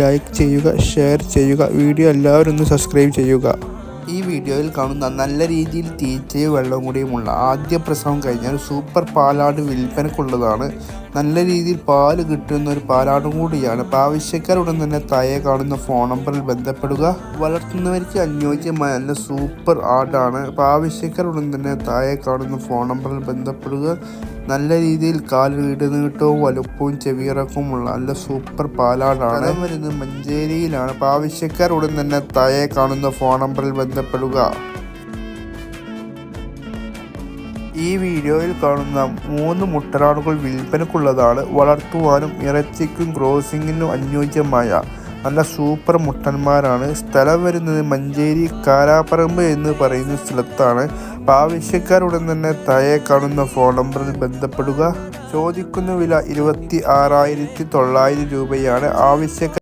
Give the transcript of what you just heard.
Like ചെയ്യുക, share ചെയ്യുക. Video എല്ലാവരും ഒന്ന് സബ്സ്ക്രൈബ് ചെയ്യുക. ഈ വീഡിയോയിൽ കാണുന്ന നല്ല രീതിയിൽ തീറ്റയും വെള്ളവും കൂടിയുമുള്ള ആദ്യ പ്രസവം കഴിഞ്ഞാൽ സൂപ്പർ പാലാട് വിൽപ്പനക്കുള്ളതാണ്. നല്ല രീതിയിൽ പാല് കിട്ടുന്ന ഒരു പാലാടും കൂടിയാണ്. അപ്പോൾ ആവശ്യക്കാരുടൻ തന്നെ താഴെ കാണുന്ന ഫോൺ നമ്പറിൽ ബന്ധപ്പെടുക. വളർത്തുന്നവർക്ക് അനുയോജ്യമായ നല്ല സൂപ്പർ ആടാണ്. അപ്പോൾ ആവശ്യക്കാരുടൻ തന്നെ താഴെ കാണുന്ന ഫോൺ നമ്പറിൽ ബന്ധപ്പെടുക. നല്ല രീതിയിൽ കാല് ഇടനീട്ടവും വലുപ്പവും ചെവിയിറക്കവുമുള്ള നല്ല സൂപ്പർ പാലാടാണ്. വരുന്നത് മഞ്ചേരിയിലാണ്. അപ്പോൾ ആവശ്യക്കാർ ഉടൻ തന്നെ താഴെ കാണുന്ന ഫോൺ നമ്പറിൽ ബന്ധപ്പെടുക. ഈ വീഡിയോയിൽ കാണുന്ന 3 മുട്ടനാടുകൾ വിൽപ്പനക്കുള്ളതാണ്. വളർത്തുവാനും ഇറച്ചിക്കും ക്രോസിങ്ങിനും അനുയോജ്യമായ നല്ല സൂപ്പർ മുട്ടന്മാരാണ്. സ്ഥലം വരുന്നത് മഞ്ചേരി കാരാപ്പറമ്പ് എന്ന് പറയുന്ന സ്ഥലത്താണ്. അപ്പോൾ ആവശ്യക്കാരുടൻ തന്നെ താഴെ കാണുന്ന ഫോൺ നമ്പറിൽ ബന്ധപ്പെടുക. ചോദിക്കുന്ന വില 26,900 രൂപയാണ്. ആവശ്യക്കാർ